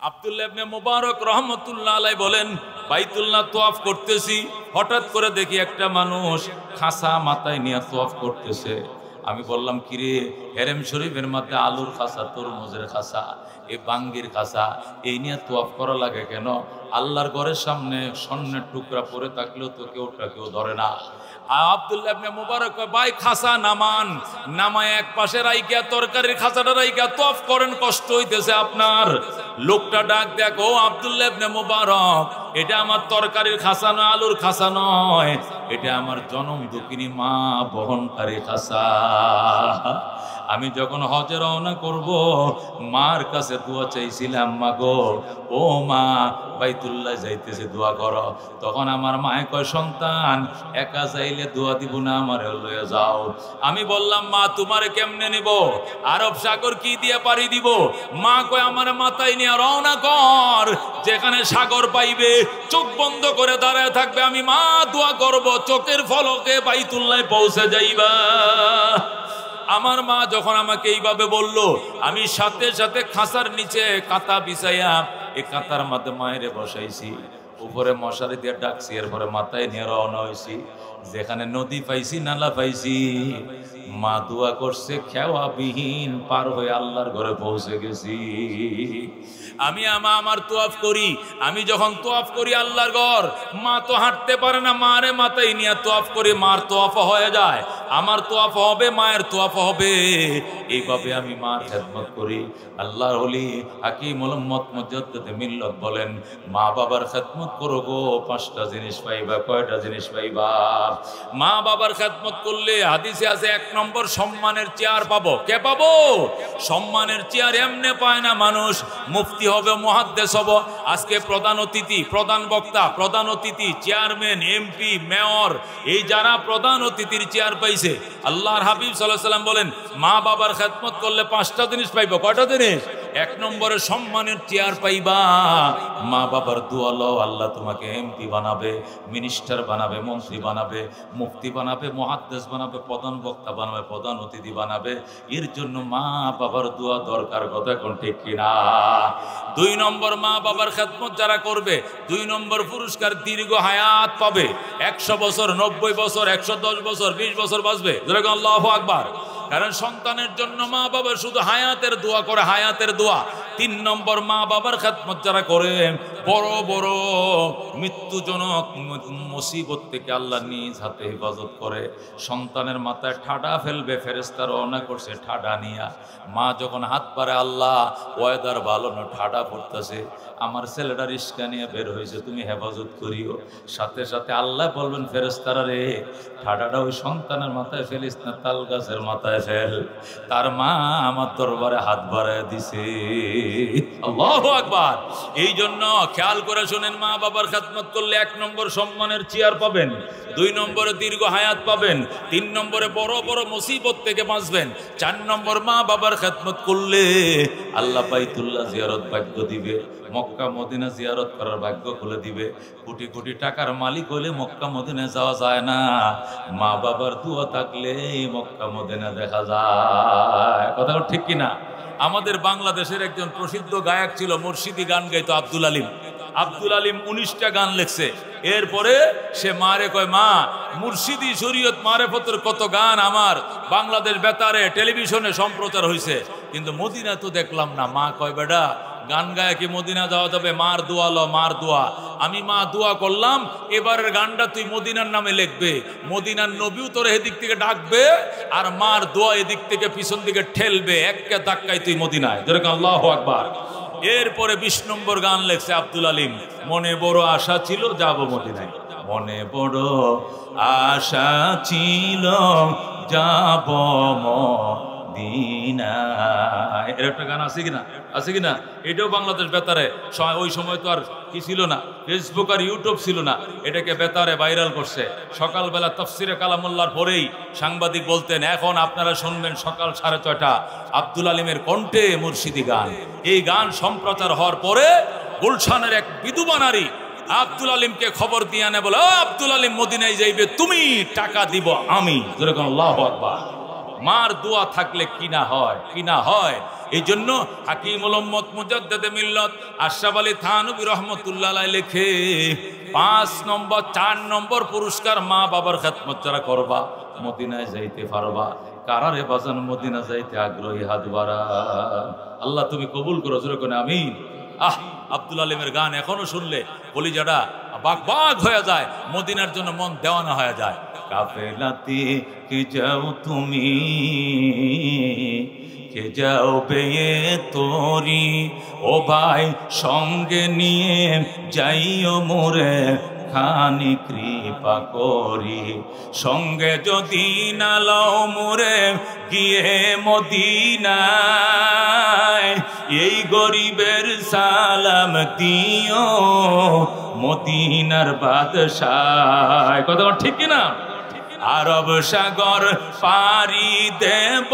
আব্দুল্লাহ ইবনে মুবারক রহমতুল্লাহ আলাইহি বলেন, বাইতুল্লাহ তোয়াফ করতেছি, হঠাৎ করে দেখি একটা মানুষ খাসা মাথায় নিয়ে তোয়াফ করতেছে। আমি বললাম, কিরে, হেরেম শরীফের মধ্যে আলুর খাসা, তরমুজের খাসা, এই বাঙ্গির খাসা, এই নিয়ে তোয়াফ করা লাগে কেন? আল্লাহর ঘরের সামনে স্বর্ণের টুকরা পরে থাকলেও তো কেউ ধরে না। আব্দুল্লাহ ইবনে মুবারক, ভাই খাসা নামান, নামায় এক পাশে রাইকা তরকারির খাসাটা রাইকা তোয়াফ করেন, কষ্ট হইতেছে আপনার। লোকটা ডাক দেখ, ও আব্দুল্লাহ ইবনে মুবারক, এটা আমার তরকারির খাসা নয়, আলুর খাসা নয়, এটা আমার জনম দুঃখিনী মা বহনকারী খাসা। আমি যখন হজে রওনা করব, মার কাছে দোয়া চাইছিলাম, মা গো, ও মা, বাইতুল্লাহ যাইতেছে, দোয়া করো। তখন আমার মায়ে কয়, সন্তান, একা যাইলে দোয়া দিব না, আমারে লয়ে যাও। আমি বললাম, মা, তোমারে কেমনে নিব? আরব সাগর কি দিয়ে পাড়ি দিব? মা কয়, আমার মাথায় নিয়ে রওনা কর, যেখানে সাগর পাইবে চোখ বন্ধ করে দাঁড়ায় থাকবে, আমি মা দোয়া করব, চোখের ফলকে বাইতুল্লাহ পৌঁছে যাইবা। আমার মা যখন আমাকে এইভাবে বলল, আমি সাথে সাথে খাসার নিচে কাঁথা বিছাইয়া এই কাঁথার মধ্যে মায়েরে বসাইছি, উপরে মশারি দিয়ে ডাকছি, এরপরে মাথায় নিয়ে রওনা হয়েছি। যেখানে নদী পাইছি, নালা পাইছি, মা দোয়া করছে, খেওয়া বিহীন পার হয়ে আল্লাহর ঘরে পৌঁছে গেছি। আমি আমার তোয়াফ করি, আমি যখন তোয়াফ করি আল্লাহর ঘর, মা তো হাঁটতে পারে না, মারে মাথায় নিয়ে তোয়াফ করি, মার তোয়াফ হয়ে যায়, আমার তোয়াফ হবে, মায়ের তোয়াফ হবে। এইভাবে আমি মার খেদমত করি। আল্লাহর ওলি হাকিম উম্মত মুজাদ্দিদ মিল্লাত বলেন, মা বাবার খেদমত করো গো, 5টা জিনিস পাইবা। কয়টা জিনিস পাইবা? মা বাবার খেদমত করলে হাদিসে আছে, 1 নম্বর সম্মানের চেয়ার পাবো। কে পাবো? সম্মানের চেয়ার এমনে পায় না মানুষ। মুফতি হবে, মুহাদ্দিস হবে, আজকে প্রধান অতিথি, প্রধান বক্তা, প্রধান অতিথি, চেয়ারম্যান, এমপি, মেয়র, এই যারা প্রধান অতিথির চেয়ার পাইছে, আল্লাহর হাবিব সাল্লাল্লাহু আলাইহি ওয়াসাল্লাম বলেন, মা বাবার খেদমত করলে 5টা জিনিস পাইবা। কয়টা জিনিস? 1 নম্বরে সম্মানের চেয়ার পাইবা। মা বাবার দোয়া লও, আল্লাহ তোমাকে এমপি বানাবে, মিনিস্টার বানাবে, মন্ত্রী বানাবে, মুফতি বানাবে, মুহাদ্দিস বানাবে, প্রধান বক্তা বানাবে, প্রধান অতিথি বানাবে। এর জন্য মা বাবার দোয়া দরকার, কথা কোন ঠিক কিনা? 2 নম্বর, মা বাবার খেদমত যারা করবে, 2 নম্বর পুরস্কার, দীর্ঘ হায়াত পাবে। 100 বছর, 90 বছর, 110 বছর, 20 বছর বাঁচবে। আল্লাহু আকবার। কারণ সন্তানের জন্য মা বাবা শুধু হায়াতের দোয়া করে, হায়াতের দোয়া। 3 নম্বর, মা বাবার খেদমত যারা করে, বড় বড় মৃত্যুজনক মুসিবত থেকে আল্লাহ নিজ হাতে হেফাজত করে। সন্তানের মাথায় ঠাডা ফেলবে, ফেরেশতা রওনা করছে ঠাডা নিয়া। মা যখন হাত পারে, আল্লাহ ওয়েদার ভালো না, ঠাডা পড়তেছে, আমার ছেলেটা রিস্কা নিয়ে বের হয়েছে, তুমি হেফাজত করিও। সাথে সাথে আল্লাহ বলবেন, ফেরেশতারা রে, ঠাডাটা ওই সন্তানের মাথায় ফেলিস না, তাল গাছের মাথায় ফেল। তার মা আমার দরবারে হাত বাড়ায় দিছে। আল্লাহু আকবার। এই জন্য খেয়াল করে শুনেন, মা বাবার খেদমত করলে 1 নম্বর সম্মানের চেয়ার পাবেন, 2 নম্বরে দীর্ঘ হায়াত পাবেন, 3 নম্বরে বড় বড় মুসিবত থেকে বাঁচবেন, 4 নম্বর, মা বাবার খেদমত করলে আল্লাহ বাইতুল্লাহ জিয়ারত ভাগ্য দিবে, মক্কা মদিনা জিয়ারত করার ভাগ্য খুলে দিবে। কোটি কোটি টাকার মালিক হলে মক্কা মদিনা যাওয়া যায় না, মা বাবার দোয়া থাকলে মক্কা মদিনা দেখা যায়। কথা ঠিক কিনা? আমাদের বাংলাদেশের একজন প্রসিদ্ধ গায়ক ছিল, মুর্শিদি গান গাইতো, আব্দুল আলিম। আব্দুল আলিম 19টা গান লেখছে। এরপরে সে মারে কয়, মা, মুর্শিদি শরীয়ত মারেফতের কত গান আমার বাংলাদেশ বেতারে টেলিভিশনে সম্প্রচার হয়েছে, কিন্তু মদিনা তো দেখলাম না। মা কয়, বেটা, গান গায়ে কি মদিনা যাওয়া যাবে? মার দোয়া লো, মার দোয়া। আমি মা দোয়া করলাম, এবারের গানটা তুই মদিনার নামে লিখবে, মদিনার নবীও তোর এদিক থেকে ডাকবে, আর মার দোয়া এদিক থেকে পিছন দিকে ঠেলবে, একে ধাক্কায় তুই মদিনায়। যেরকম আল্লাহু আকবার। এরপরে 20 নম্বর গান লেখছে আব্দুল আলিম, মনে বড় আশা ছিল যাব মদিনায়, মনে বড় আশা ছিল যাব মদিনায়। এর একটা গান আছে কিনা? আছে কিনা? এটাও বাংলাদেশ বেতারে, ওই সময় তো আর কি ছিল না, ফেসবুক আর ইউটিউব ছিল না, এটাকে বেতারে ভাইরাল করছে। সকালবেলা তাফসিরে কালামুল্লাহর পরেই সাংবাদিক বলতেন, এখন আপনারা শুনবেন সকাল 6:30 আব্দুল আলিমের কণ্ঠে মুর্শিদি গান। এই গান সম্প্রচার হওয়ার পরে গুলশানের এক বিধবা নারী আব্দুল আলিমকে খবর দিয়ে আনে, বলে, আব্দুল আলিম মদিনায় যাইবে, তুমি টাকা দিব আমি। যেরকম আল্লাহু আকবার। মার দোয়া থাকলে কি না হয়, কি না হয়। এই জন্য হাকিমুল উম্মত মুজাদ্দিদে মিল্লাত আশরাফ আলী থানভী রাহমাতুল্লাহ আলাইহি লেখে 4 নম্বর পুরস্কার মা বাবার খেদমত যারা করবা মদিনায় যাইতে পারবা। কারারে বাজান মদিনা যাইতে আগ্রহী হাত বাড়ান। আল্লাহ তুমি কবুল করো, জোরে করে আমিন। আব্দুল আলিমের গান এখনো শুনলে কলিজাটা বাগ বাগ হয়ে যায়, মদিনার জন্য মন দেওয়ানা হয়ে যায়। কাফেলাতে কে যাও তুমি, কে যাও বেয়ে তোরি, ও ভাই সঙ্গে নিয়ে যাইও মোরে খানি কৃপা করি। সঙ্গে যদি না লও মোরে গিয়ে মদিনায়, এই গরিবের সালাম দিও মদিনার বাদশাহ। কথা ঠিক কিনা? আরব সাগর পারি দেব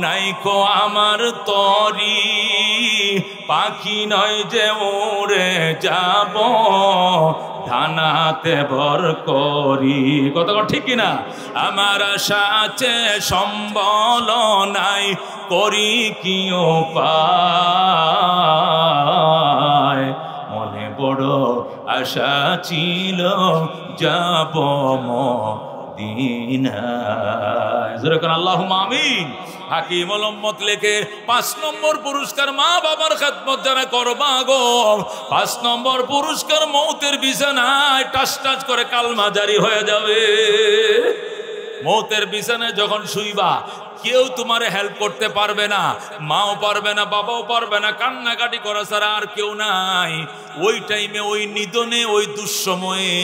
নাইকো আমার তরি, পাখি নয় যে উড়ে যাব ধানাতে ভর করি। কথা ঠিক কিনা? আমার আশা আছে সম্বল নাই, করি কি উপায়, মনে বড় আশা ছিল যাব মদিনায়। জোরে করে আল্লাহুম্মা আমিন। হাকিমুল উম্মত লেখে 5 নম্বর পুরস্কার মা বাবার খেদমত যারা করবা গো, 5 নম্বর পুরস্কার মৌতের বিছানায় টাস টাস করে কালমা জারি হয়ে যাবে। মৌতের বিছানায় যখন শুইবা কেউ তোমারে হেল্প করতে পারবে না, মাও পারবে না, বাবাও পারবে না, কান্নাকাটি করা ছাড়া আর কেউ নাই। ওই টাইমে, ওই নিদনে, ওই দুঃসময়ে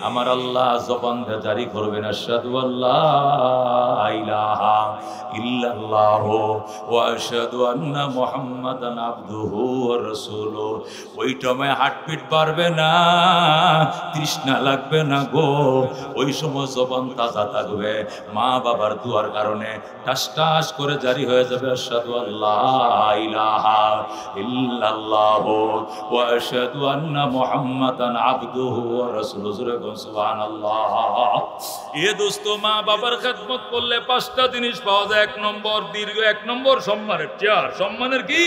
আমার আল্লাহ জবান দিয়ে জারি করবেন আশহাদু আল্লা ইলাহা ইল্লাল্লাহু ওয়া আশহাদু আন্না মুহাম্মাদান আবদুহু ওয়া রাসূলুহু। ওই টাইমে হার্টবিট বাড়বে না, তৃষ্ণা লাগবে না গো, ওই সময় জবান তাজা থাকবে। মা বাবার দুয়ার কারণে টাস টাস করে জারি হয়ে যাবে আশহাদু আল্লা ইলাহা ইল্লাল্লাহু ওয়া আশহাদু আন্না মুহাম্মাদান আবদুহু ওয়া রাসূলুহু। সুবহানাল্লাহ। এ দোস্ত, মা বাবার খেদমত করলে 5টা জিনিস পাওয়া যায়। 1 নম্বর দীর্ঘ, 1 নম্বর সম্মানের চেয়ার, সম্মানের কি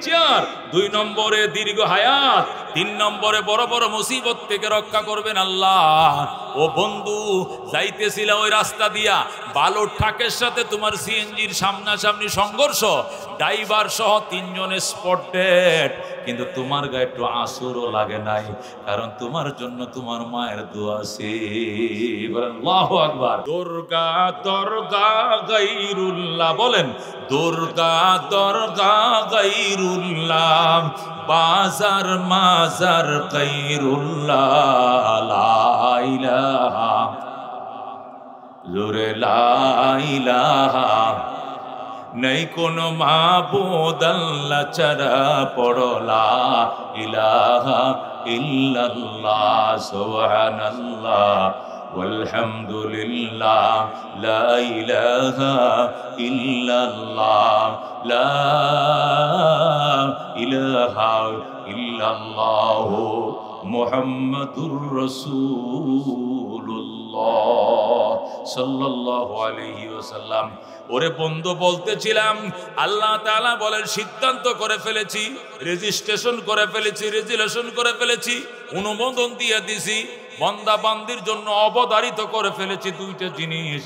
চেয়ার। 2 নম্বরে দীর্ঘ হায়াত। 3 নম্বরে বড় বড় মুসিবত থেকে রক্ষা করবেন আল্লাহ। ও বন্ধু, যাইতেছিল ওই রাস্তা দিয়া, বালুর ঠাকের সাথে তোমার সিএনজির সামনাসামনি সংঘর্ষ, ড্রাইভার সহ 3 জনে স্পট ডেড, কিন্তু তোমার গায়ে একটু আঁচড়ও লাগে নাই, কারণ তোমার জন্য তোমার মায়ের দোয়া আছে। আল্লাহু আকবার। দুর্গা দরগা গায়রুল্লাহ, বলেন দুর্গা দরগা গায়রুল্লাহ, বাজার মাজার গায়রুল্লাহ, লা ইলাহা জোরে লা ইলাহা, নাই কোনো মাবুদ আল্লাহ ছাড়া, পড়ো লা ইলাহা ইল্লাল্লাহ, সুবহানাল্লাহ ওয়ালহামদুলিল্লাহ, লা ইলাহা ইল্লাল্লাহ, লা ইলাহা ইল্লাল্লাহ, মুহাম্মাদুর রাসূলুল্লাহ সাল্লাল্লাহু আলাইহি ওয়াসাল্লাম। ওরে বন্ধু, বলতেছিলাম আল্লাহ তাআলা বলেন সিদ্ধান্ত করে ফেলেছি, রেজিস্ট্রেশন করে ফেলেছি, রেজুলেশন করে ফেলেছি, অনুমোদন দিয়ে দিছি, বান্দা বান্দির জন্য অবধারিত করে ফেলেছি 2টা জিনিস।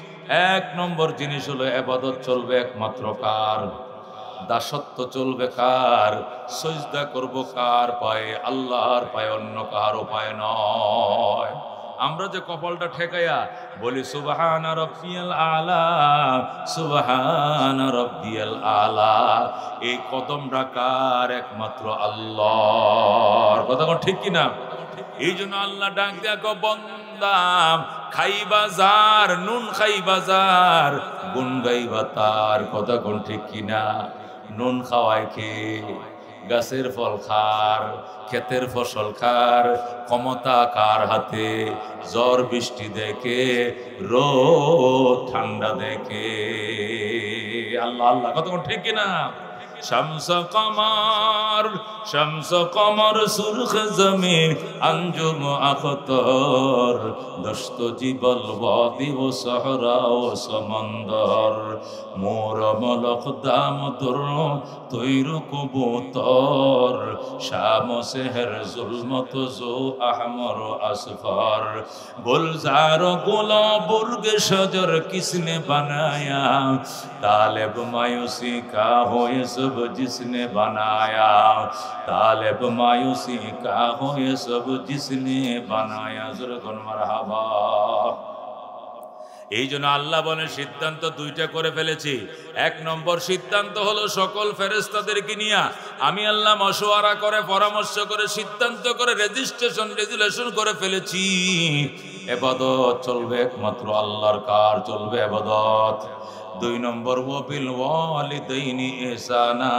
1 নম্বর জিনিস হলো ইবাদত চলবে একমাত্র কার? দাসত্ব চলবে কার? সিজদা করব কার পায়ে? আল্লাহর পায়ে, অন্য কার পায়ে নয়। আমরা যে কপালটা ঠেকাইয়া বলি সুবহান রাব্বিয়াল আলা, সুবহান রাব্বিয়াল আলা, এই কদমটা কার? একমাত্র আল্লাহর। কথা কোন ঠিক কিনা? এই জন্য আল্লাহ ডাক দেখো, বন্দা খাইবা যার, নুন খাইবা যার, গুন গাইবা তার। কথা কোন ঠিক কিনা? নুন খাওয়ায় কে? গাছের ফল খার, ক্ষেতের ফসল খার, ক্ষমতা কার হাতে? ঝড় বৃষ্টি দেখে, রোদ ঠান্ডা দেখে আল্লাহ। আল্লাহ। কতক্ষণ ঠিক কিনা? শামস কমর, শামস কমর সুরখ জমি अंजुम अख्तर, दस्त जीबल वादी व सहरा व समंदर, मोर मलक दाम दुर तैर कबूतर, शाम सेहर जुल्मत जो अहमर असफर, गुलजार गुलाबुर्ग शजर किसने बनाया, तालिब मायूसी का हो ये सब जिसने बनाया, तालिब मायूसी का हो ये सब जिसने बनाया। जुरगुन मरहबा। এই জন্য আল্লাহ বলেন সিদ্ধান্ত দুইটা করে ফেলেছি। এক নম্বর সিদ্ধান্ত হলো সকল ফেরেশতাদেরকে নিয়ে আমি আল্লাহ মশওয়ারা করে পরামর্শ করে সিদ্ধান্ত করে রেজুলেশন করে ফেলেছি, ইবাদত চলবে একমাত্র আল্লাহর, কার চলবে ইবাদত। দুই নম্বর ওয়াবিল ওয়ালিদাইনি ইহসানা,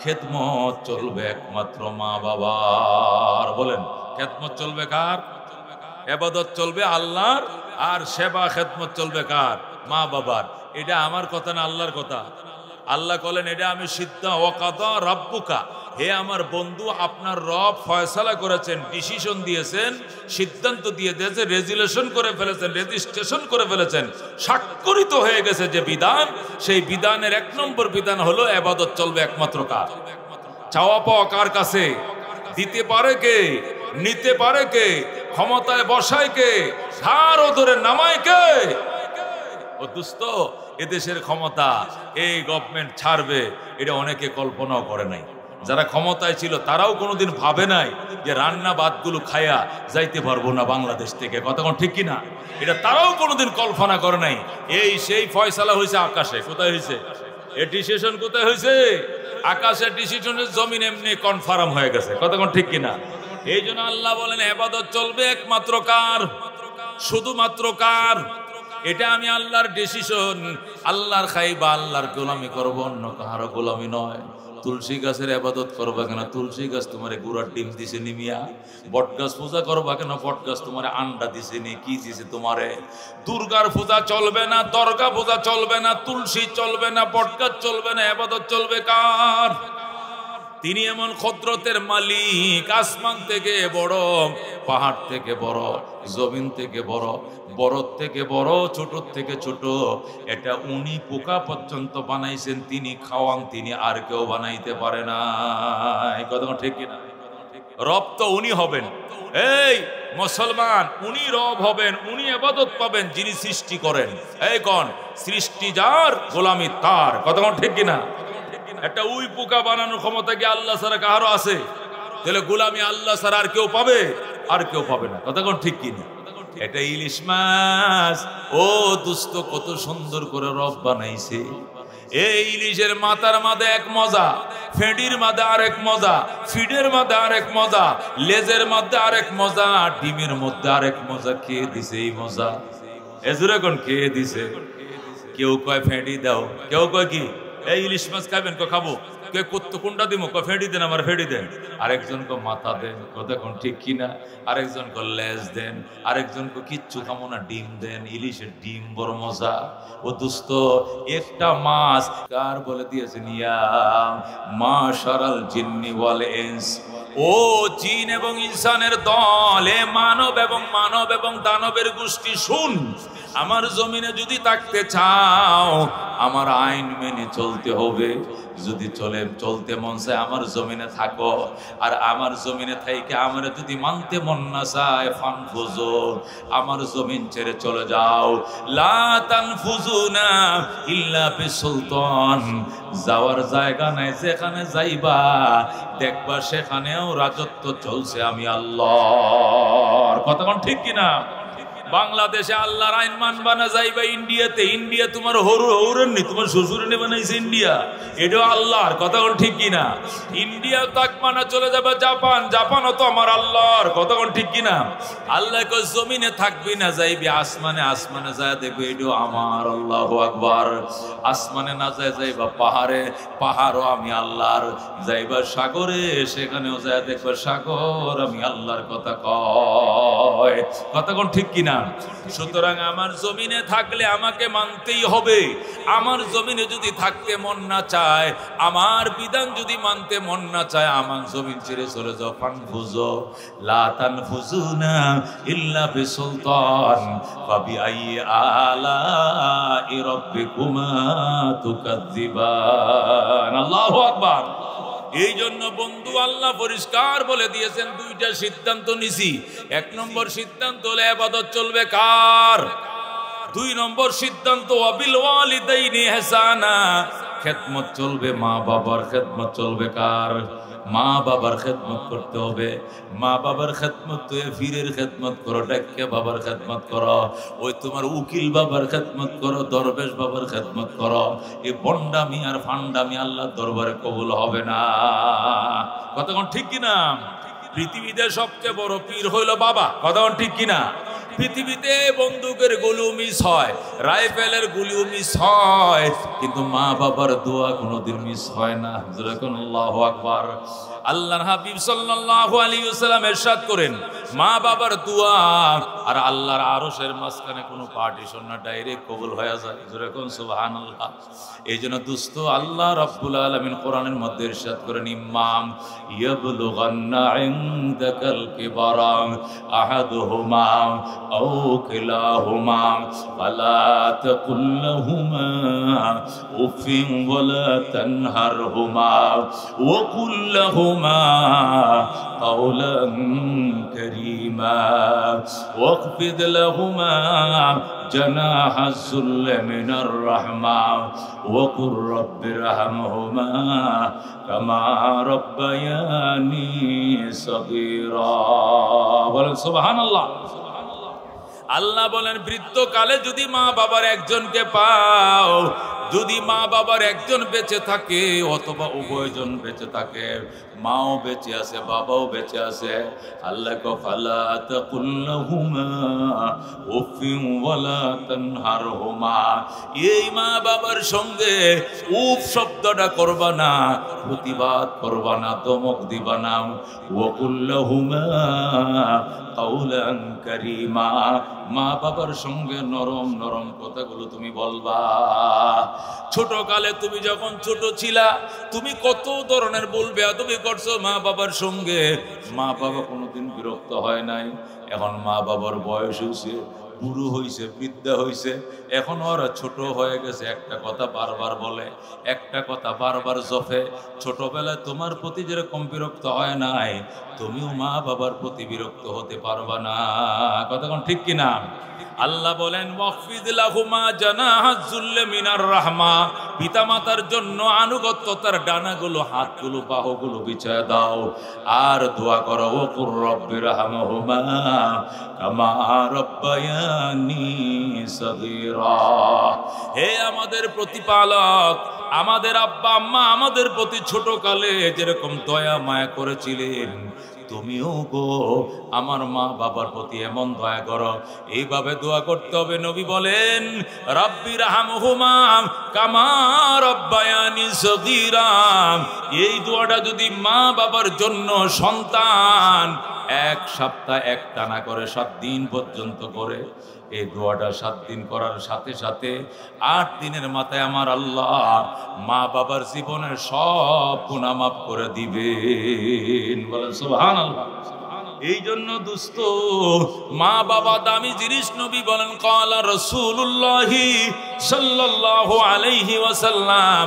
খেদমত চলবে একমাত্র মা বাবার। বলেন খেদমত চলবে কার? ইবাদত চলবে আল্লাহর, আর সেবা খেদমত চলবে কার? মা বাবার। এটা আমার কথা না আল্লাহর কথা। আল্লাহ বলেন এটা আমি ওয়াকাদা রাব্বুকা, হে আমার বন্ধু আপনার রব ফয়সালা করেছেন, ডিসিশন দিয়েছেন, সিদ্ধান্ত দিয়ে দিয়েছে, রেজুলেশন করে ফেলেছেন, রেজিস্ট্রেশন করে ফেলেছেন, স্বাক্ষরিত হয়ে গেছে যে বিধান, সেই বিধানের এক নম্বর বিধান হলো ইবাদত চলবে একমাত্র কার? চাওয়া পাওয়া কার কাছে? দিতে পারে কে? নিতে পারে কে? ক্ষমতায় বসায় কে? ধার ওধরে নামায় কে? ও দোস্ত, এদেশের ক্ষমতা এই গভর্নমেন্ট ছাড়বে, এটা অনেকে কল্পনাও করে নাই। যারা ক্ষমতায় ছিল তারাও কোনোদিন ভাবে নাই যে রান্না ভাতগুলো খায়া যাইতে পারবো না বাংলাদেশ থেকে। কতক্ষণ ঠিক কিনা? এটা তারাও কোনোদিন কল্পনা করে নাই। এই সেই ফয়সালা হয়েছে আকাশে। কোথায় হয়েছে? এই ডিসিশন কোথায় হয়েছে? আকাশের ডিসিশনের জমিন এমনি কনফার্ম হয়ে গেছে। কতক্ষণ ঠিক কিনা? এই জন্য আল্লাহ বলেন ইবাদত চলবে একমাত্র কার? শুধুমাত্র কার? এটা আমি আল্লাহর ডিসিশন। আল্লাহর খাইবা, আল্লাহর গোলামি করবো, অন্য কাহারও গোলামি নয়। তুলসী গাছের ইবাদত করবা কেন? তুলসী গাছ তোমার গুড়ার ডিম দিছে নি মিয়া? বট গাছ পূজা করবা কেন? বট গাছ তোমার আন্ডা দিছে নি? কি দিছে তোমারে? দুর্গার পূজা চলবে না, দরগা পূজা চলবে না, তুলসী চলবে না, বট গাছ চলবে না, ইবাদত চলবে কার? তিনি এমন কুদরতের মালিক, আসমান থেকে বড়, পাহাড় থেকে বড়, জমিন থেকে বড়, বড় থেকে বড়, ছোট থেকে ছোট, এটা উনি পোকা পর্যন্ত বানাইছেন, তিনি খাওয়ান, তিনি আর কেউ বানাইতে পারে না। এই কথা ঠিক কিনা? রব তো উনি হবেন। এই মুসলমান, উনি রব হবেন, উনি ইবাদত পাবেন যিনি সৃষ্টি করেন। এই কোন সৃষ্টি যার, গোলামি তার। কথা ঠিক কিনা? একটা উই পোকা বানানোর ক্ষমতা কি আল্লাহ ছাড়া কারো আছে? তাহলে গোলামি আল্লাহ ছাড়া আর কেউ পাবে? আর কেউ পাবে না। কথা ঠিক কিনা? এটা ইলিশ মাছ, ও দুস্থ, কত সুন্দর করে রব বানাইছে। এই ইলিশের মাথার মাঝে এক মজা, ফেডির মাঝে আরেক মজা, ফিডের মাঝে আরেক মজা, লেজের মধ্যে আরেক মজা, ডিমের মধ্যে আরেক মজা। কে দিছে এই মজা? এজুরে কোন কে দিছে? কেউ কয় ফেডি দাও, কেউ কয় কি এই ইলিশ মাছ খাবেন? খাবো। কে কোনটা দিব? ফেডি দেন, আমার ফেডি দেন। আরেকজন কো মাথা দেন। কথা কোন ঠিক কিনা? আরেকজন কো লেজ দেন, আরেকজন কো কিচ্ছু খামো না, ডিম দেন। ইলিশের ডিম বড় মজা। ও দোস্ত, একটা মাছ কার বলে দিয়েছেন? ইয়া মাশারাল জিন্নি ওয়াল ইনস, ও জিন এবং ইনসানের দল, এ মানব এবং দানবের গোষ্ঠী, শুন, আমার জমিনে যদি থাকতে চাও আমার আইন মেনে চলতে হবে। যদি চলতে মন চায় আমার জমিনে থাকো, আর আমার জমিনে থাইকে আমার যদি মানতে মন না চায় ফানফুজু, আমার জমিন ছেড়ে চলে যাও। লা তানফুজুনা ইল্লা বিসুলতান, যাওয়ার জায়গা নাই, যেখানে যাইবা দেখবা সেখানেও রাজত্ব চলছে আমি আল্লাহর। কথা কোন ঠিক কিনা? বাংলাদেশে আল্লাহর আইন মানবা না, যাইবা ইন্ডিয়াতে, ইন্ডিয়া তোমার হৌরের নি, তোমার শ্বশুরে বানাইছে ইন্ডিয়া, এটাও আল্লাহর। কথা কোন ঠিক কিনা? ইন্ডিয়া তাকবা না, চলে যাবে জাপান, জাপানও তো আমার আল্লাহর। কথা কোন ঠিক কিনা? আল্লাহ কই জমিনে থাকবি না, যাইবি আসমানে, আসমানে যায় দেখবে এটাও আমার। আল্লাহু আকবার। আসমানে না যায় যাইবা পাহাড়ে, পাহাড়ও আমি আল্লাহর। যাইবা সাগরে, সেখানেও যায় দেখবা সাগর আমি আল্লাহর। কথা কয়। কথা কোন ঠিক কিনা? সুতরাং আমার জমিনে থাকলে আমাকে মানতেই হবে। আমার জমিনে যদি থাকতে মন না চায়, আমার বিধান যদি মানতে মন না চায়, আমার জমিন ছেড়ে চলে যাও। ফানফুজু লা তানফুজুনা ইল্লা বিসুলতান ফাবিআইয়ি আলাই রাব্বিকুমা তুকাজ্জিবান। আল্লাহু আকবার। এই জন্য বন্ধু আল্লাহ পরিষ্কার বলে দিয়েছেন, দুইটা সিদ্ধান্ত নিছি। এক নম্বর সিদ্ধান্ত হলো ইবাদত চলবে কার? 2 নম্বর সিদ্ধান্ত ওয়াবিল ওয়ালিদাইনি ইহসানা, খেদমত চলবে, মা বাবার খেদমত চলবে কার? মা বাবার খেদমত করতে হবে। মা বাবার খেদমত তো ফিরের খেদমত করো, ডাক্কা বাবার খেদমত করো, ওই তোমার উকিল বাবার খেদমত করো, দরবেশ বাবার খেদমত করো। এই বন্ডামি আর ফান্ডামি আল্লাহর দরবারে কবুল হবে না। কতক্ষণ ঠিক কিনা? পৃথিবীতে সবচেয়ে বড় পীর হইল বাবা। কতক্ষণ ঠিক কিনা? পৃথিবীতে বন্দুকের গুলিও মিস হয়, রাইফেলের গুলিও মিস হয়, কিন্তু মা বাবার দোয়া কোনোদিন মিস হয় না। যেরকম আল্লাহু আকবার। আল্লাহর হাবিব সাল্লাল্লাহু আলাইহি ওয়াসাল্লাম ইরশাদ করেন, মা বাবার দোয়া আর আল্লাহর আরশের মাঝখানে কোনো পার্টিশন না, ডাইরেক্ট কবুল হয়ে যায়। যেরকম সুবহানাল্লাহ। এই জন্য দোস্ত, আল্লাহ রাব্বুল আলামিন কোরআনের মধ্যে ইরশাদ করেন, ইমাম ইয়াবলুগান্না ইনদাকাল কিবারা আহাদুহুমা আও কিলাহুমা ফালা তাকুল লাহুমা উফিন ওয়ালা তানহারহুমা ওয়া কুল লাহুমা কাওলান কারীমা ওয়াখফিদ লাহুমা জানাহা যুল্লি মিনার রাহমা ওয়া কুর রাব্বিরহামহুমা কামা রাব্বায়ানি সগীরা। বলেন সুবহানাল্লাহ। আল্লাহ বলেন, বৃদ্ধকালে যদি মা বাবার একজনকে পাও, যদি মা বাবার একজন বেঁচে থাকে অথবা উভয়জন বেঁচে থাকে, মাও বেঁচে আছে বাবাও বেঁচে আছে, আল্লাহ কো ফালা তাকুল লাহুমা উফিন ওয়ালা তানহারহুমা, এই মা বাবার সঙ্গে উফ শব্দটা করবা না, প্রতিবাদ করবা না, ধমক দিবা না। ওয়া কুল লাহুমা কাওলান কারীমা, মা বাবার সঙ্গে নরম নরম কথাগুলো তুমি বলবা। ছোট কালে তুমি যখন ছোট ছিলা, তুমি কত ধরনের বলবে তুমি করছো মা বাবার সঙ্গে, মা বাবা কোনোদিন বিরক্ত হয় নাই। এখন মা বাবার বয়স হয়েছে, বুড়ো হয়েছে, বৃদ্ধা হয়েছে, এখন ওরা ছোট হয়ে গেছে, একটা কথা বারবার বলে, একটা কথা বারবার জফে। ছোটবেলায় তোমার প্রতি যেরকম বিরক্ত হয় নাই, তুমিও মা বাবার প্রতি বিরক্ত হতে পারবা না। কতক্ষণ ঠিক কিনা? আল্লাহ বলেন, ওয়াখফিদ লাহুমা জানাহা যুল্লি মিনার রাহমা, পিতামাতার জন্য আনুগত্যতার ডানাগুলো, হাতগুলো, বাহুগুলো বিছায় দাও আর দোয়া করো, ওয়া কুর রাব্বিরহামহুমা কামা রাব্বায়ানি সগীরা। হে আমাদের প্রতিপালক, আমাদের আব্বা আম্মা আমাদের প্রতি ছোট কালে যেরকম দয়া মায়া করেছিলেন, তুমিও গো আমার মা বাবার প্রতি এমন দয়া করো। এইভাবে দোয়া করতে হবে। নবী বলেন, রাব্বিরহামহুমা কামা রাব্বায়ানি সগীরা। এই দোয়াটা যদি মা বাবার জন্য সন্তান 1 সপ্তাহ একটানা করে 7 দিন পর্যন্ত করে, এই দোয়াটা 7 দিন করার সাথে সাথে 8 দিনের মাথায় আমার আল্লাহ মা বাবার জীবনের সব গুনাহ মাফ করে দিবেন। বলেন সুবহানাল্লাহ। এই জন্য দোস্ত, মা বাবা দামি জিনিস। নবী বলেন, ক্বালা রাসূলুল্লাহি সাল্লাল্লাহু আলাইহি ওয়াসাল্লাম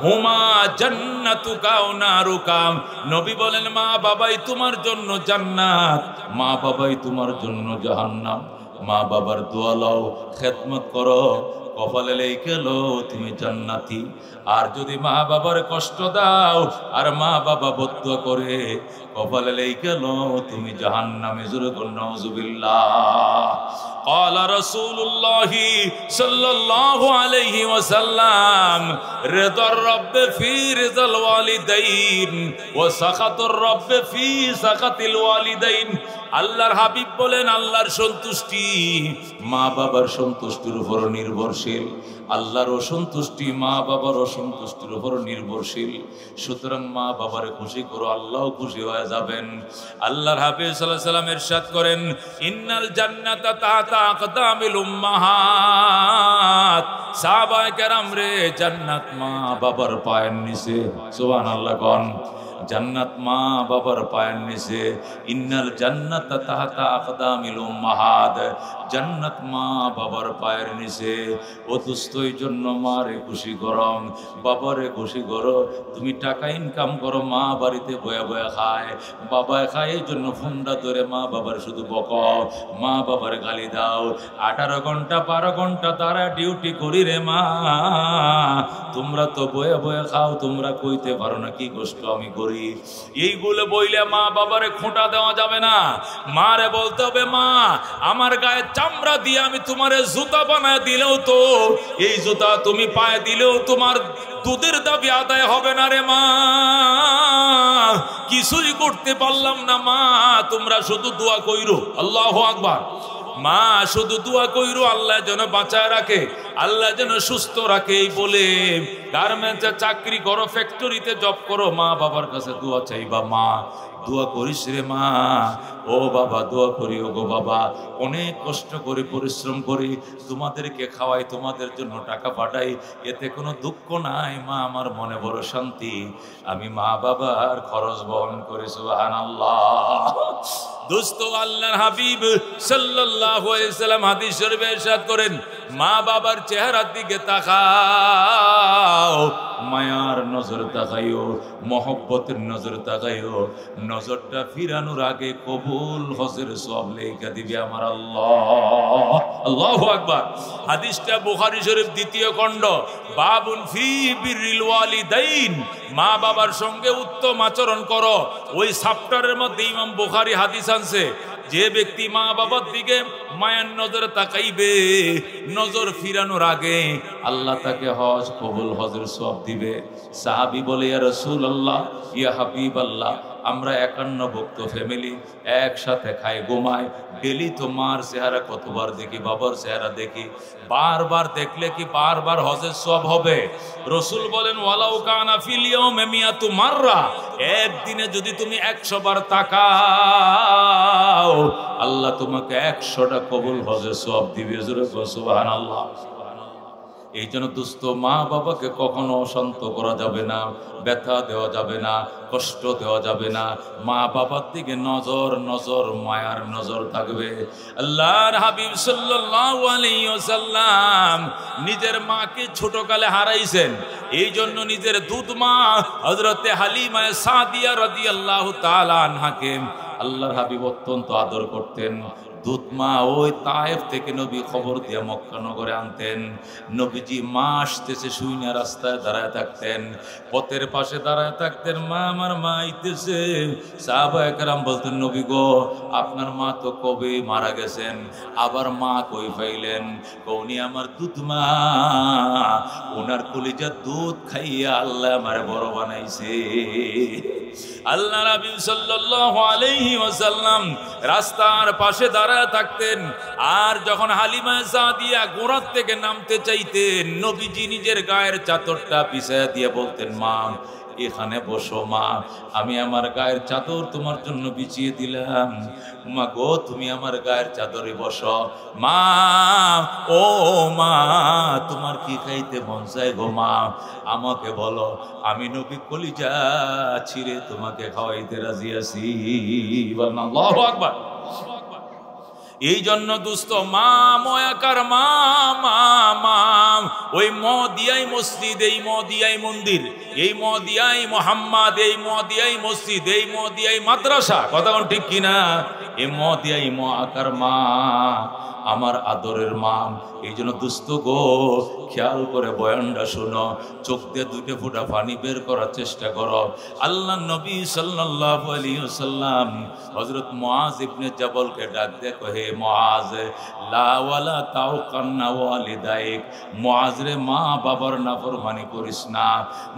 হুমা জান্নাতুকা ওয়া নারুকা। নবী বলেন, মা বাবাই তোমার জন্য জান্নাত, মা বাবাই তোমার জন্য জাহান্নাম। মা বাবার দোয়া লও, খেদমত করো, কপালে লেখে লো তুমি জান্নাতি। আর যদি মা বাবার কষ্ট দাও আর মা বাবা বদদুয়া করে, কপালে লেখে লো তুমি জাহান্নামে। জোরে বল নাউযুবিল্লাহ। قال رسول الله صلى الله عليه وسلم رضا الرب في رضا الوالدين وسخط الرب في سخط الوالدين। আল্লাহর হাবিব বলেন, আল্লাহর সন্তুষ্টি মা বাবার সন্তুষ্টির উপর নির্ভরশীল, আল্লাহর অসন্তুষ্টি মা বাবার অসন্তুষ্টির উপর নির্ভরশীল। সুতরাং মা বাবারে খুশি করো, আল্লাহও খুশি হয়ে যাবেন। আল্লাহর হাফেজ সাল্লাল্লাহু আলাইহি সাল্লাম ইরশাদ করেন, ইন্নাল জান্নাতা তাহতা আকদামিল উম্মাহাত। সাহাবায়ে কেরাম রে, জান্নাত মা বাবার পায়ের নিচে। সুবহানাল্লাহ কোন, জান্নাত মা বাবার পায়ের নিচে। ইন্নাল জান্নাতা তাহতা আকদামিল উম্মাহাত, জান্নাত মা বাবার পায়ের নিচে। ও দোস্ত, এই জন্য মারে খুশি করো, বাবারে খুশি করো। তুমি টাকা ইনকাম করো, মা বাড়িতে বয়া বয়া খায়, বাবায় খায়, এই জন্য ফোনটা ধরে মা বাবার শুধু বকাও, মা বাবার গালি দাও। 18 ঘন্টা 12 ঘন্টা তারা ডিউটি করি রে মা, তোমরা তো বয়া বয়া খাও, তোমরা কইতে পারো না কি কষ্ট আমি করি। এইগুলো বইলে মা বাবারে খোঁটা দেওয়া যাবে না। মারে বলতে হবে, মা আমার গায়ে চামড়া দিয়ে আমি তোমারে জুতা বানায় দিলেও তো, এই জুতা তুমি পায়ে দিলেও তোমার দুধের দাবি আদায় হবে না রে মা। কিছুই করতে পারলাম না মা, তোমরা শুধু দোয়া কইরো। আল্লাহু আকবার। মা শুধু দোয়া কইরো, আল্লাহ যেন বাঁচায় রাখে, আল্লাহ যেন সুস্থ রাখে। এই বলে গার্মেন্টসে চাকরি করো, ফ্যাক্টরিতে জব করো, মা বাবার কাছে দোয়া চাইবা। মা দোয়া করিস রে মা, ও বাবা দোয়া করি। ও গো বাবা, অনেক কষ্ট করে পরিশ্রম করি, তোমাদেরকে খাওয়াই, তোমাদের জন্য টাকা পাঠাই, এতে কোনো দুঃখ নাই মা, আমার মনে বড় শান্তি, আমি মা বাবার খরচ বহন করি। সুবহানাল্লাহ। দোস্ত, আল্লাহর হাবিব সাল্লাল্লাহু আলাইহি ওয়াসাল্লাম হাদিস শরীফে ইরশাদ করেন, মা বাবার চেহারার দিকে তাকাও, মায়ার নজর তাকাইও, মহব্বতের নজর তাকাইও। নজরটা ফিরানোর আগে কবুল হজের সওয়াব লেখা দিবে আমার আল্লাহ। আল্লাহু আকবার। হাদিসটা বুখারী শরীফ 2য় খণ্ড, বাবুন ফি বিররিল ওয়ালিদাইন, মা বাবার সঙ্গে উত্তম আচরণ করো। ওই চ্যাপ্টারের মধ্যে ইমাম বুখারী হাদিস আনছে, যে ব্যক্তি মা বাবার দিকে মায়ের নজরে তাকাইবে, নজর ফিরানোর আগে আল্লাহ তাকে হজ কবুল হজের সওয়াব দিবে। সাহাবী বলে, ইয়া রাসূলুল্লাহ, ইয়া হাবিবাল্লাহ, আমরা 51 ভক্ত ফ্যামিলি, একসাথে খাই ঘুমাই, ডেলি তো মার চেহারা কতবার দেখি, বাবার চেহারা দেখি, বারবার দেখলে কি বারবার হজের সওয়াব হবে? রাসূল বলেন, ওয়ালাউ কানা ফিল ইয়াউমি মিয়াতু মাররা, একদিনে যদি তুমি 100 বার তাকাও, আল্লাহ তোমাকে 100টা কবুল হজের সওয়াব দিবে। জোরে বলো সুবহানাল্লাহ। এই জন্য দোস্ত, মা বাবাকে কখনো অশান্ত করা যাবে না, ব্যথা দেওয়া যাবে না, কষ্ট দেওয়া যাবে না। মা বাবার দিকে নজর নজর মায়ার নজর থাকবে। আল্লাহর হাবিব সাল্লাল্লাহু আলাইহি ওয়াসাল্লাম নিজের মাকে ছোটকালে হারাইছেন। এই জন্য নিজের দুধ মা হযরতে হালিমা সাদিয়া রাদিয়াল্লাহু তাআলা আনহাকে আল্লাহর হাবিব অত্যন্ত আদর করতেন। দুধ মা ওই তায়েফ থেকে নবী খবর দিয়ে মক্কা নগরে আনতেন। নবীজি মা আসতেছে শুইনা রাস্তায় দাঁড়ায় থাকতেন, পথের পাশে দাঁড়ায় থাকতেন, মা আমার মা আইতেছে। সাহাবায়ে কেরাম বলতেন, নবী গো, আপনার মা তো কবে মারা গেছেন, আবার মা কই পাইলেন? উনি আমার দুধ মা, ওনার কলিজার দুধ খাইয়া আল্লাহ আমারে বড় বানাইছে। আল্লাহ নবী সাল্লাল্লাহু আলাইহি ওয়াসাল্লাম রাস্তার পাশে দাঁড়ায় থাকতেন, আর যখন হালিমা সাদিয়া গোড়ার থেকে নামতে চাইতেন, নবীজি নিজের গায়ের চাদরটা পিছায়া দিয়ে বলতেন, মা এখানে বসো, মা আমি আমার গায়ের চাদর তোমার জন্য বিছিয়ে দিলাম, মা গো তুমি আমার গায়ের চাদরে বসো। মা, ও মা, তোমার কি খাইতে মন চায় গো মা? আমাকে বলো, আমি নবী কলিজা ছিঁড়ে তোমাকে খাওয়াইতে রাজি আছি। আল্লাহু আকবার। এই জন্য দুস্থ মা ময়াকার মা মা মা, ওই মদিয়াই মসজিদ, এই মদিয়াই মন্দির, এই মদিয়াই মোহাম্মদ, এই মদিয়াই মসজিদ, এই মদিয়াই মাদ্রাসা, কথা কোন ঠিক কিনা? এই মদিয়াই ময়াকার মা, আমার আদরের মা। এই জন্য দুস্থ গো, খেয়াল করে বয়ানটা শোনো, চোখ দিয়ে 2 ফোঁটা পানি বের করার চেষ্টা করো। আল্লাহ নবী সাল্লাল্লাহু আলাইহি ওয়াসাল্লাম হযরত মুআজ ইবনে জাবলকে ডাক দিয়ে কহে, মুআজ লা ওয়ালা তাওকান্না ওয়ালিদাইক, মুআজ রে মা বাবার নাফরমানি করিস না,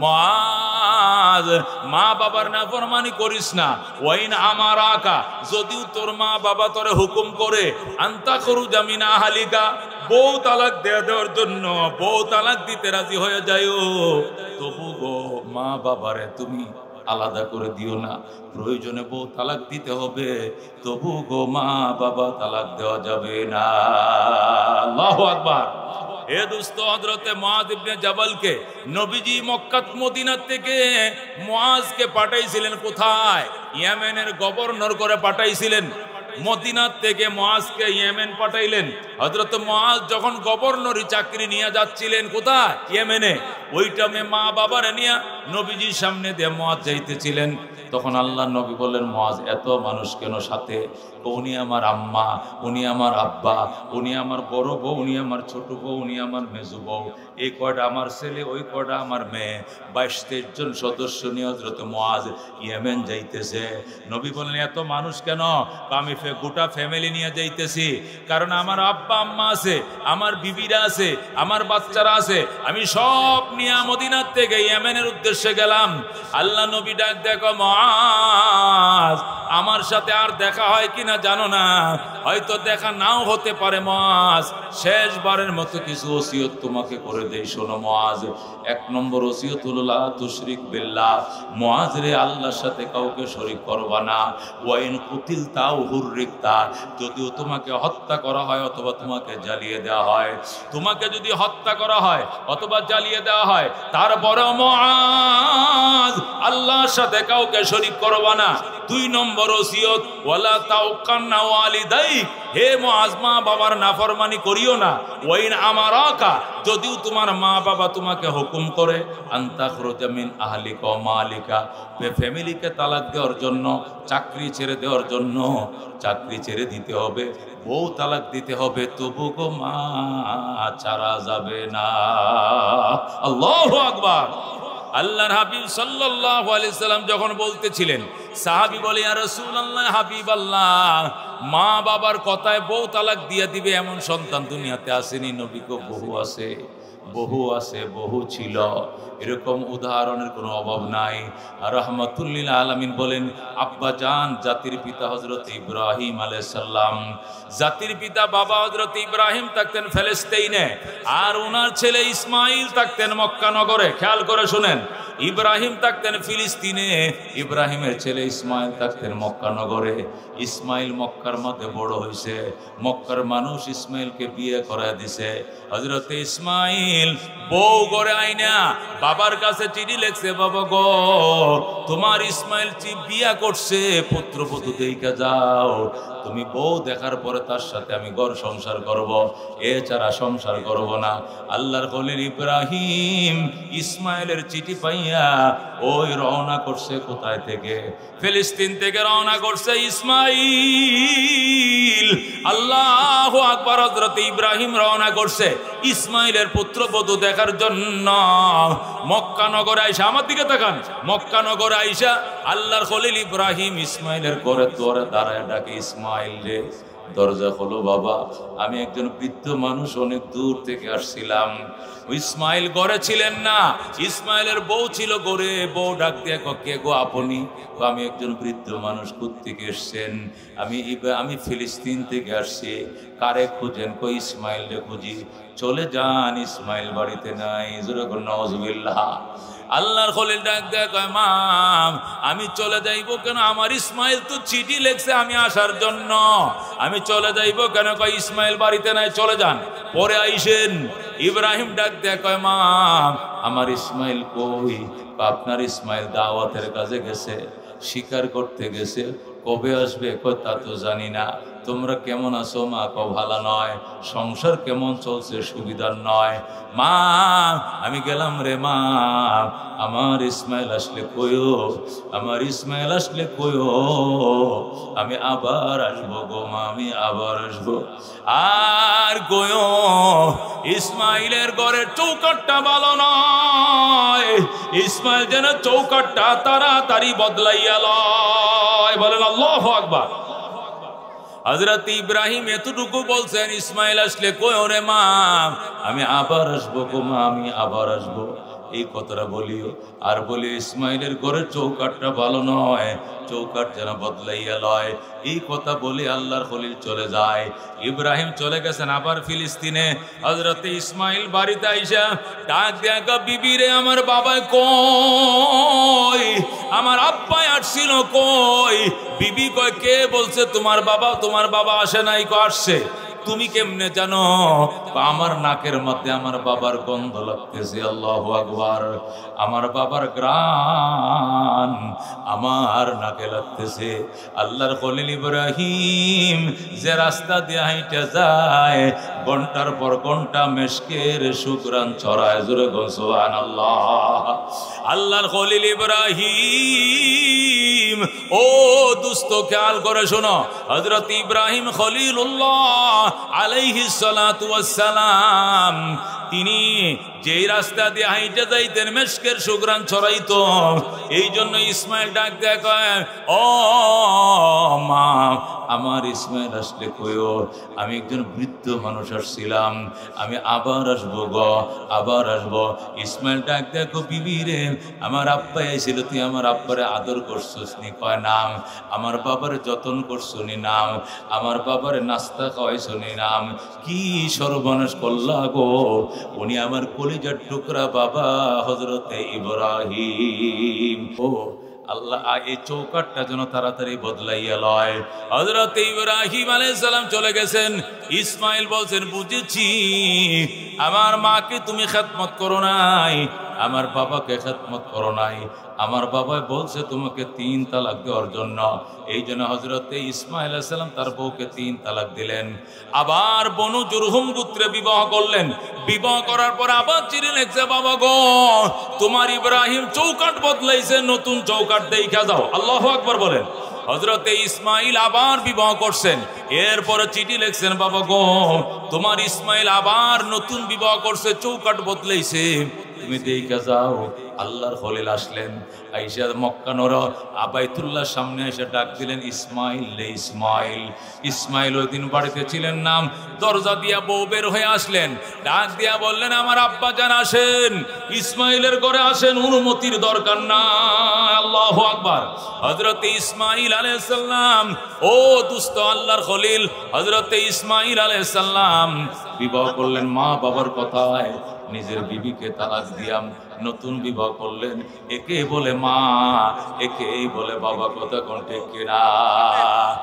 মুআজ মা বাবার নাফরমানি করিস না। ওয়াইন আমারাকা, যদিও তোর মা বাবা তোরে হুকুম করে, আনতা খুরুজা মিন আহলিকা, বউ তালাক দেওয়ার জন্য বউ তালাক দিতে রাজি হয়ে যাইও, তবু গো মা বাবারে তুমি আলাদা করে দিও না। প্রয়োজনে বউ তালাক দিতে হবে, তবু গো মা বাবা তালাক দেওয়া যাবে না। আল্লাহু আকবার। হে দোস্ত, হযরতে মুআয ইবনে জাবালকে নবীজি মক্কা মদিনা থেকে মুআযকে পাঠাইছিলেন কোথায়? ইয়েমেনের গভর্নর করে পাঠাইছিলেন। মদিনা থেকে মুআযকে ইয়েমেন পাঠাইলেন। হযরত মুআয যখন গভর্নরি চাকরি নিয়ে যাচ্ছিলেন কোথায়? ইয়েমেনে। ওই টাইমে মা বাবারে নিয়ে নবীজির সামনে দিয়ে মুআয যাইতেছিলেন। তখন আল্লাহ নবী বললেন, মুআয এত মানুষ কেন সাথে? উনি আমার আম্মা, উনি আমার আব্বা, উনি আমার বড় বউ, উনি আমার ছোট বউ, উনি আমার মেজো বউ, এই কয়টা আমার ছেলে, ওই কয়টা আমার মেয়ে। 22-23 জন সদস্য নিয়ে হযরত মুআয ইয়েমেন যাইতেছে। নবী বললেন, এত মানুষ কেন? আমি গোটা ফ্যামিলি নিয়ে যাইতেছি, কারণ আমার আব্বা আম্মা আছে, আমার বিবিরা আছে, আমার বাচ্চারা আছে, আমি সব নিয়ে মদিনার থেকে ইয়েমেনের উদ্দেশ্যে গেলাম। আল্লাহ নবী ডাক, দেখো মুআয, আমার সাথে আর দেখা হয় কিনা জানো না, হয়তো দেখা নাও হতে পারে। মুআয, শেষবারের মতো কিছু ওসিয়ত তোমাকে করে দেই, শোনো মুআয। 1 নম্বর ওসিয়ত হলো লা তুশরিক বিল্লাহ। মুআয রে, আল্লাহর সাথে কাউকে শরীক করবা না। ওয়া ইন কুতিলতা আও হুররিকতা, যদিও তোমাকে হত্যা করা হয় অথবা তোমাকে জ্বালিয়ে দেওয়া হয়, তোমাকে যদি হত্যা করা হয় অথবা জ্বালিয়ে দেওয়া হয়, তারপরেও মুআয আল্লাহর সাথে কাউকে শরীক করবা না। 2 নম্বর ওসিয়ত, ওয়ালা তাউকান্না ওয়ালিদাইক, হে মুআয, মা বাবার নাফরমানি করিও না। ওয়াইন আমারাকা, যদিও তোমার মা বাবা তোমাকে হুকুম করে, আনতাখরুজা মিন আহলিকা ওয়া মালিকা, ফ্যামিলিকে তালাক দেওয়ার জন্য, চাকরি ছেড়ে দেওয়ার জন্য, চাকরি ছেড়ে দিতে হবে, বউ তালাক দিতে হবে, তবু গো মা ছাড়া যাবে না। আল্লাহু আকবার। আল্লাহর হাবিব সাল্লাল্লাহু আলাইহি সাল্লাম যখন বলতেছিলেন, সাহাবী বলে, ইয়া রাসূলুল্লাহ, হাবিবাল্লাহ, মা বাবার কথায় বউ তালাক দিয়ে দিবে এমন সন্তান দুনিয়াতে আসেনি। নবী গো, বহু আছে, বহু আছে, বহু ছিল, এরকম উদাহরণের কোনো অভাব নাই। আর রাহমাতুল লিল আলামিন বলেন, আব্বা জান জাতির পিতা হযরত ইব্রাহিম আলাইহিস সালাম, জাতির পিতা বাবা হযরত ইব্রাহিম থাকতেন ফিলিস্তিনে, আর ওনার ছেলে ইসমাইল থাকতেন মক্কা নগরে। খেয়াল করে শুনেন, ইব্রাহিম থাকতেন ফিলিস্তিনে, ইব্রাহিমের ছেলে ইসমাইল থাকতেন মক্কা নগরে। ইসমাইল মক্কার মধ্যে বড় হয়েছে, মক্কার মানুষ ইসমাইলকে বিয়ে করায় দিছে। হযরত ইসমাইল বউ গড়ে আইনা বাবার কাছে চিঠি লিখছে, বাবা গো, তোমার ইসমাইল বিয়া করছে, পুত্রবধূ দেইখা যাও, তুমি বউ দেখার পরে তার সাথে আমি ঘর সংসার করব, এছাড়া সংসার করব না। আল্লাহর খলিল ইব্রাহিম ইসমাইলের চিঠি পাইয়া ওই রওনা করছে। কোথায় থেকে? ফিলিস্তিন থেকে রওনা করছে ইসমাইল। আল্লাহু আকবার। হযরত ইব্রাহিম রওনা করছে ইসমাইলের পুত্রবধূ দেখার জন্য। মক্কা নগরে আইসা, আমার দিকে তাকান, মক্কা নগরে আইসা আল্লাহর খলিল ইব্রাহিম ইসমাইলের ঘরে দরে দাঁড়ায় ডাকে, ইসমাইল রে, দরজা খোলো বাবা, আমি একজন বৃদ্ধ মানুষ, অনেক দূর থেকে আসছিলাম। ইসমাইল ঘরে ছিলেন না, ইসমাইলের বউ ছিল ঘরে। বউ ডাক দিয়ে, কে গো আপনি? আমি একজন বৃদ্ধ মানুষ। কোত্থেকে এসছেন? আমি ফিলিস্তিন থেকে আসছি। কারে খুঁজেন? কই ইসমাইল রে খুঁজি। চলে যান, ইসমাইল বাড়িতে নাই। যখন নাউজুবিল্লাহ। আল্লাহর খলিল ডাক দেয়, কয় মা, আমি চলে যাইব কেন? আমার ইসমাইল তো চিঠি লেখছে আমি আসার জন্য, আমি চলে যাইব কেন? কয় ইসমাইল বাড়িতে নাই, চলে যান, পরে আইসেন। ইব্রাহিম ডাক দেয়, কয় মা, আমার ইসমাইল কই? আপনার ইসমাইল দাওয়াতের কাজে গেছে, শিকার করতে গেছে, কবে আসবে? কয় তা তো জানি না। তোমরা কেমন আছো মা? কও ভালো নয়। সংসার কেমন চলছে? সুবিধার নয়। মা, আমি গেলাম রে মা, আমার ইসমাইল আসলে কইও, আমার ইসমাইল আসলে কইও, আমি আবার আসবো গো মা, আমি আবার আসবো। আর কইও ইসমাইলের ঘরের চৌকাটটা ভালো নয়, ইসমাইল যেন চৌকাটটা তাড়াতাড়ি বদলাইয়া লয়। বলেন আল্লাহু আকবার। হযরত ইব্রাহিম এতটুকু বলছেন, ইসমাইল আসলে কইও রে মা, আমি আবার আসবো গো মা, আমি আবার আসবো। এই কথাটা বলিও। আর বলি ইসমাইলের ঘরে চৌকাটটা ভালো নয়, চৌকাট যেন বদলাইয়া লয়। এই কথা বলে আল্লাহর খলিল চলে যায়। ইব্রাহিম চলে গেছেন আবার ফিলিস্তিনে। হযরতে ইসমাইল বাড়িতে আইসা ডাক দেখা, বিবি রে আমার বাবা কই, আমার আব্বাই আসছিল কই? বিবি কয়, কে বলছে তোমার বাবা? তোমার বাবা আসে নাই। কো আসছে। তুমি কেমনে জানো? আমার নাকের মধ্যে আমার বাবার গন্ধ লাগতেছে। আল্লাহু আকবার। আমার বাবার গ্রাণ আমার নাকে লাগতেছে। আল্লাহর খলিল ইব্রাহিম যে রাস্তা দিয়ে হাইটা যায়, ঘন্টার পর ঘন্টা মেশকের সুঘ্রাণ ছড়ায়। জোরে গো সুবহানাল্লাহ। আল্লাহর খলিল ইব্রাহিম, ও দুস্ত খেয়াল করে শোনো, হযরত ইব্রাহিম খলিলুল্লাহ আলাইহিস সালাতু ওয়াস সালাম, তিনি যেই রাস্তা দিয়ে হাইটে যাইতেন মেশকের সুঘ্রাণ ছড়াইতো। এই জন্য ইসমাইল ডাক দেয়, কয়, ও মা, আমার ইসমাইল আসলে কইও, আমি একজন বৃদ্ধ মানুষ আসছিলাম, আমি আবার আসবো গো, আবার আসবো। ইসমাইল ডাক দেখো, বিবি রে আমার আব্বা আইছিল, তুই আমার আব্বারে আদর করছস নি? কয় নাম। আমার বাবারে যতন করছো নি? নাম। আমার বাবারে নাস্তা খাওয়াইছো নি? নাম। কি সর্বনাশ করলা গো, উনি আমার কলিজার টুকরা বাবা হযরতে ইব্রাহিম। ও আল্লাহ, এই চৌকাটটা যেন তাড়াতাড়ি বদলাইয়া লয়। হযরত ইব্রাহিম আলাইহিস সালাম চলে গেছেন। ইসমাইল বলছেন, বুঝেছি, আমার মাকে তুমি খেদমত করো নাই, আমার বাবাকে খেদমত করো নাই। আমার বাবা বলছে তোমাকে 3 তালাক দেওয়ার জন্য। এই জন্য হযরতে ইসমাইল আলাইহিস সালাম তার বউকে 3 তালাক দিলেন। আবার বনু জুরহুম গোত্রে বিবাহ করলেন। বিবাহ করার পর আবার চিঠি লিখছে, বাবা গো, তোমার ইব্রাহিম চৌকাট বদলাইছে, নতুন চৌকাট দেখা যাও। আল্লাহু আকবার বলেন। হযরতে ইসমাইল আবার বিবাহ করছেন। এরপরে চিঠি লিখছেন, বাবা গো, তোমার ইসমাইল আবার নতুন বিবাহ করছে, চৌকাট বদলাইছে, তুমি দেখা যাও। আল্লাহর খলিল আসলেন, আইসা মক্কা নর বাইতুল্লাহর সামনে এসে ডাক দিলেন, ইসমাইল রে ইসমাইল। ইসমাইল ওই দিন বাড়িতে ছিলেন না। দরজা দিয়া বউ বের হয়ে আসলেন, ডাক দিয়া বললেন, আমার আব্বা জান আসেন, ইসমাইলের ঘরে আসেন, অনুমতির দরকার না। আল্লাহু আকবার। হযরতে ইসমাইল আলাইহিস সালাম, ও দুস্ত আল্লাহর খলিল, হযরতে ইসমাইল আলাইহিস সালাম বিবাহ করলেন মা বাবার কথায়। নিজের বিবিকে তালাক দিয়াম নতুন বিবাহ করলেন। একে বলে মা, একেই বলে বাবা। কথা কোন ঠিক কিনা?